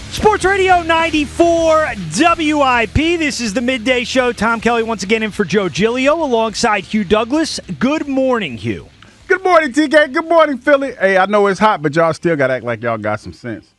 Sportsradio 94 WIP. This is the Midday Show. Tom Kelly once again in for Joe Giglio alongside Hugh Douglas. Good morning, Hugh. Good morning, TK. Good morning, Philly. Hey, I know it's hot, but y'all still got to act like y'all got some sense.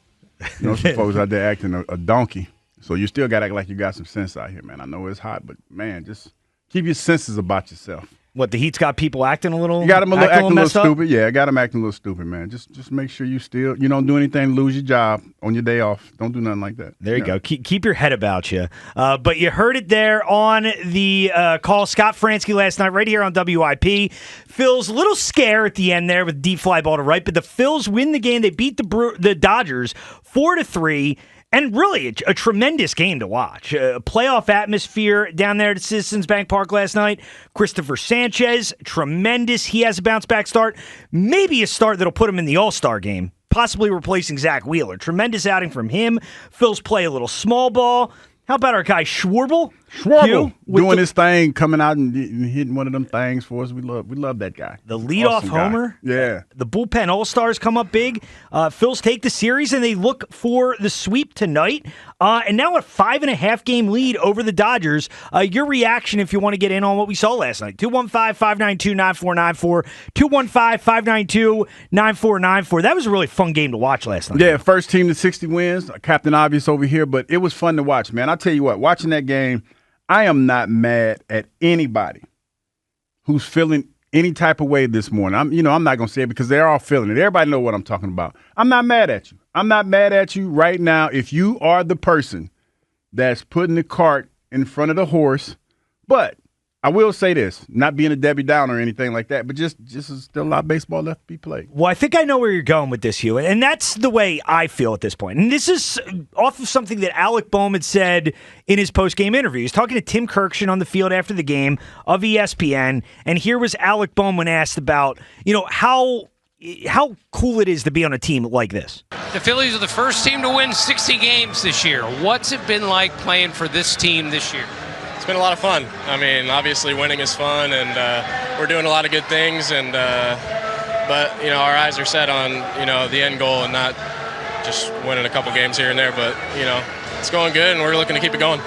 You know, some folks out there acting a donkey. So you still got to act like you got some sense out here, man. I know it's hot, but, man, just keep your senses about yourself. What, the heat's got people acting a little? You got them acting a little stupid. Up? Yeah, I got them acting a little stupid, man. Just make sure you don't do anything to lose your job on your day off. Don't do nothing like that. There you go. Keep your head about you. But you heard it there on the call. Scott Fransky last night right here on WIP. Phil's a little scare at the end there with deep fly ball to right, but the Phils win the game. They beat the Dodgers 4-3. And really, a tremendous game to watch. A playoff atmosphere down there at Citizens Bank Park last night. Christopher Sanchez, tremendous. He has a bounce-back start. Maybe a start that'll put him in the All-Star game, possibly replacing Zach Wheeler. Tremendous outing from him. Phil's play a little small ball. How about our guy Schwarber? Doing his thing, coming out and hitting one of them things for us. We love that guy. The leadoff awesome homer. Guy. Yeah. The bullpen all-stars come up big. Phils take the series, and they look for the sweep tonight. And now a 5.5-game lead over the Dodgers. Your reaction if you want to get in on what we saw last night. 215-592-9494. 215-592-9494. That was a really fun game to watch last night. Yeah, first team to 60 wins. Captain Obvious over here, but it was fun to watch, man. I'll tell you what, watching that game, I am not mad at anybody who's feeling any type of way this morning. I'm not going to say it because they're all feeling it. Everybody know what I'm talking about. I'm not mad at you. I'm not mad at you right now if you are the person that's putting the cart in front of the horse. But I will say this, not being a Debbie Downer or anything like that, but just still a lot of baseball left to be played. Well, I think I know where you're going with this, Hugh, and that's the way I feel at this point. And this is off of something that Alec Bowman said in his post-game interview. He's talking to Tim Kirkshin on the field after the game of ESPN, and here was Alec Bowman asked about, how cool it is to be on a team like this. The Phillies are the first team to win 60 games this year. What's it been like playing for this team this year? It's been a lot of fun. I mean, obviously winning is fun, and we're doing a lot of good things. But our eyes are set on the end goal and not just winning a couple games here and there. But it's going good, and we're looking to keep it going.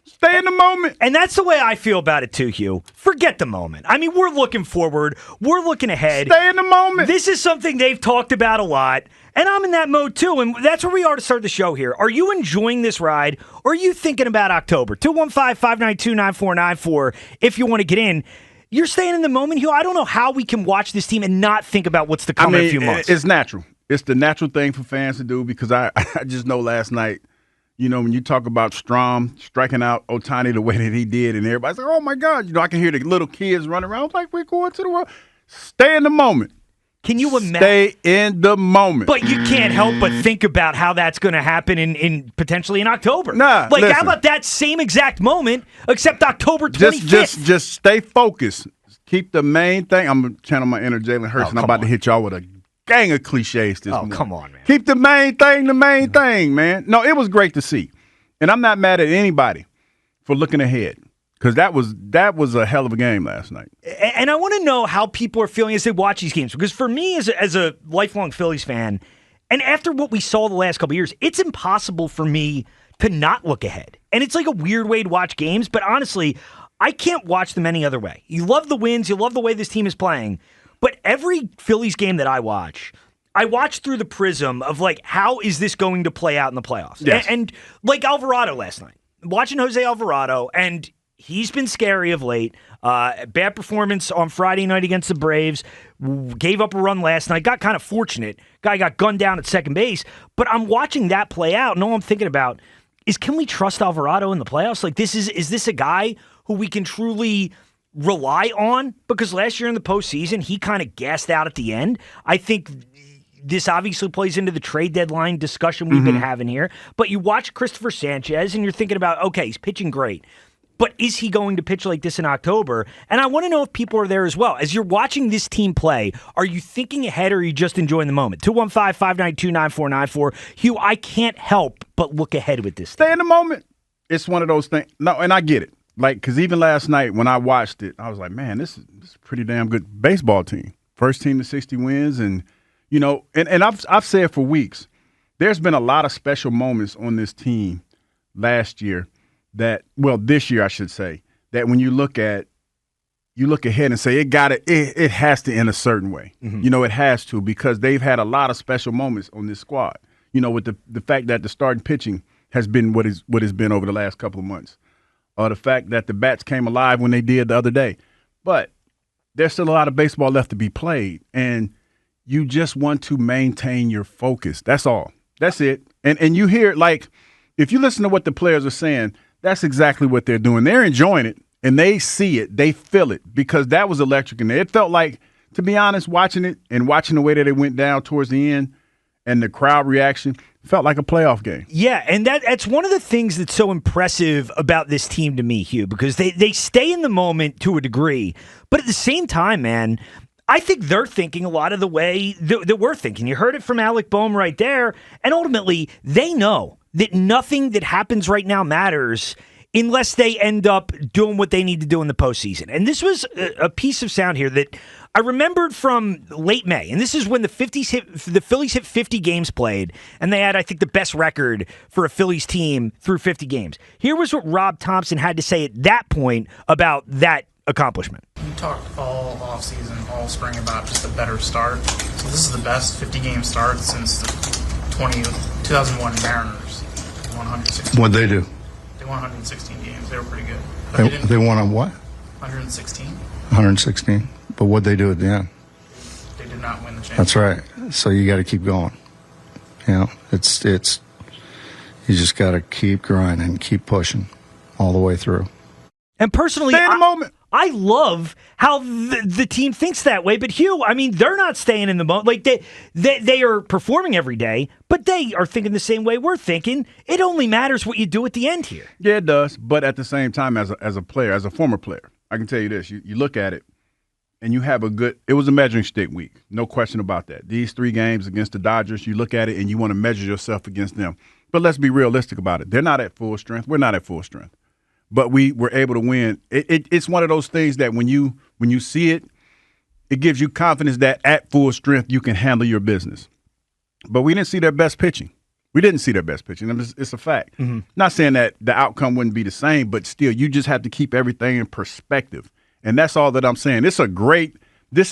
Stay in the moment. And that's the way I feel about it too, Hugh. Forget the moment. I mean, we're looking forward. We're looking ahead. Stay in the moment. This is something they've talked about a lot. And I'm in that mode too. And that's where we are to start the show here. Are you enjoying this ride, or are you thinking about October? 215-592-9494 if you want to get in. You're staying in the moment, Hugh. I don't know how we can watch this team and not think about what's to come in a few months. It's natural. It's the natural thing for fans to do because I just know last night, when you talk about Strom striking out Ohtani the way that he did, and everybody's like, oh, my God. I can hear the little kids running around. I was like, we're going to the world. Stay in the moment. Can you imagine? Stay in the moment. But you can't help but think about how that's going to happen in potentially in October. Nah, listen. How about that same exact moment, except October 25th? Just stay focused. Keep the main thing. I'm going to channel my inner Jalen Hurts, and I'm about to hit y'all with a gang of cliches this morning. Oh, come on, man. Keep the main thing, man. No, it was great to see. And I'm not mad at anybody for looking ahead. Because that was a hell of a game last night. And I want to know how people are feeling as they watch these games. Because for me, as a lifelong Phillies fan, and after what we saw the last couple of years, it's impossible for me to not look ahead. And it's like a weird way to watch games. But honestly, I can't watch them any other way. You love the wins. You love the way this team is playing. But every Phillies game that I watch through the prism of, how is this going to play out in the playoffs? Yes. And like Alvarado last night. Watching Jose Alvarado, and he's been scary of late. Bad performance on Friday night against the Braves. Gave up a run last night. Got kind of fortunate. Guy got gunned down at second base. But I'm watching that play out, and all I'm thinking about is, can we trust Alvarado in the playoffs? Is this a guy who we can truly rely on? Because last year in the postseason, he kind of gassed out at the end. I think this obviously plays into the trade deadline discussion we've been having here. But you watch Christopher Sanchez, and you're thinking about, okay, he's pitching great. But is he going to pitch like this in October? And I want to know if people are there as well. As you're watching this team play, are you thinking ahead or are you just enjoying the moment? 215-592-9494. Hugh, I can't help but look ahead with this. Stay in the moment. It's one of those things. No, and I get it. Because even last night when I watched it, I was like, man, this is a pretty damn good baseball team. First team to 60 wins. And, and I've said for weeks, there's been a lot of special moments on this team last year this year I should say, that when you look ahead and say it has to end a certain way. Mm-hmm. It has to, because they've had a lot of special moments on this squad. With the fact that the starting pitching has been what has been over the last couple of months. The fact that the bats came alive when they did the other day. But there's still a lot of baseball left to be played, and you just want to maintain your focus. That's all. That's it. And you hear, like, if you listen to what the players are saying, that's exactly what they're doing. They're enjoying it, and they see it. They feel it, because that was electric in there. It felt like, to be honest, watching it and watching the way that it went down towards the end and the crowd reaction, felt like a playoff game. Yeah, and that's one of the things that's so impressive about this team to me, Hugh, because they stay in the moment to a degree, but at the same time, man, I think they're thinking a lot of the way that we're thinking. You heard it from Alec Boehm right there, and ultimately, they know that nothing that happens right now matters unless they end up doing what they need to do in the postseason. And this was a piece of sound here that I remembered from late May, and this is when the Phillies hit 50 games played, and they had, I think, the best record for a Phillies team through 50 games. Here was what Rob Thompson had to say at that point about that accomplishment. We talked all offseason, all spring about just a better start. So this is the best 50-game start since the 2001 Mariners. 116. What'd they do? They won 116 games. They were pretty good. They won on what? 116. 116. But what'd they do at the end? They did not win the championship. That's right. So you got to keep going. It's you just got to keep grinding, keep pushing all the way through. And personally, stay in the moment. I love how the team thinks that way. But Hugh, I mean, they're not staying in the moment. Like they are performing every day, but they are thinking the same way we're thinking. It only matters what you do at the end here. Yeah, it does. But at the same time, as a player, as a former player, I can tell you this: you look at it, and you have it was a measuring stick week, no question about that. These 3 games against the Dodgers, you look at it and you want to measure yourself against them. But let's be realistic about it. They're not at full strength. We're not at full strength. But we were able to win. It's one of those things that when you see it, it gives you confidence that at full strength you can handle your business. But we didn't see their best pitching. We didn't see their best pitching. It's a fact. Mm-hmm. Not saying that the outcome wouldn't be the same, but still, you just have to keep everything in perspective. And that's all that I'm saying. This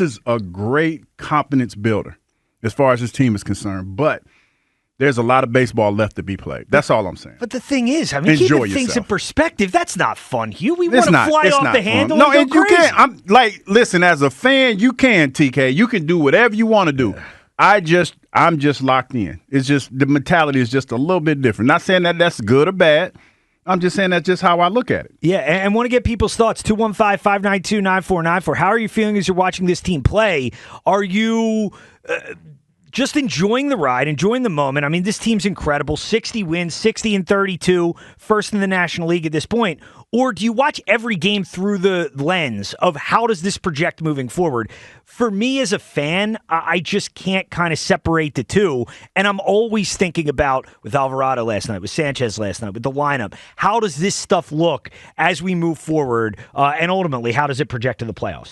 is a great confidence builder as far as this team is concerned. But there's a lot of baseball left to be played. That's all I'm saying. But the thing is, I mean, keeping things in perspective, that's not fun, Hugh. We want to fly off the handle and go crazy. You can't. Listen, as a fan, you can, TK. You can do whatever you want to do. I'm just locked in. It's just the mentality is just a little bit different. Not saying that that's good or bad. I'm just saying that's just how I look at it. Yeah, and want to get people's thoughts. 215-592-9494. How are you feeling as you're watching this team play? Are you just enjoying the ride, enjoying the moment? I mean, this team's incredible. 60 wins, 60-32, first in the National League at this point. Or do you watch every game through the lens of how does this project moving forward? For me as a fan, I just can't kind of separate the two. And I'm always thinking about, with Alvarado last night, with Sanchez last night, with the lineup, how does this stuff look as we move forward? And ultimately, how does it project to the playoffs?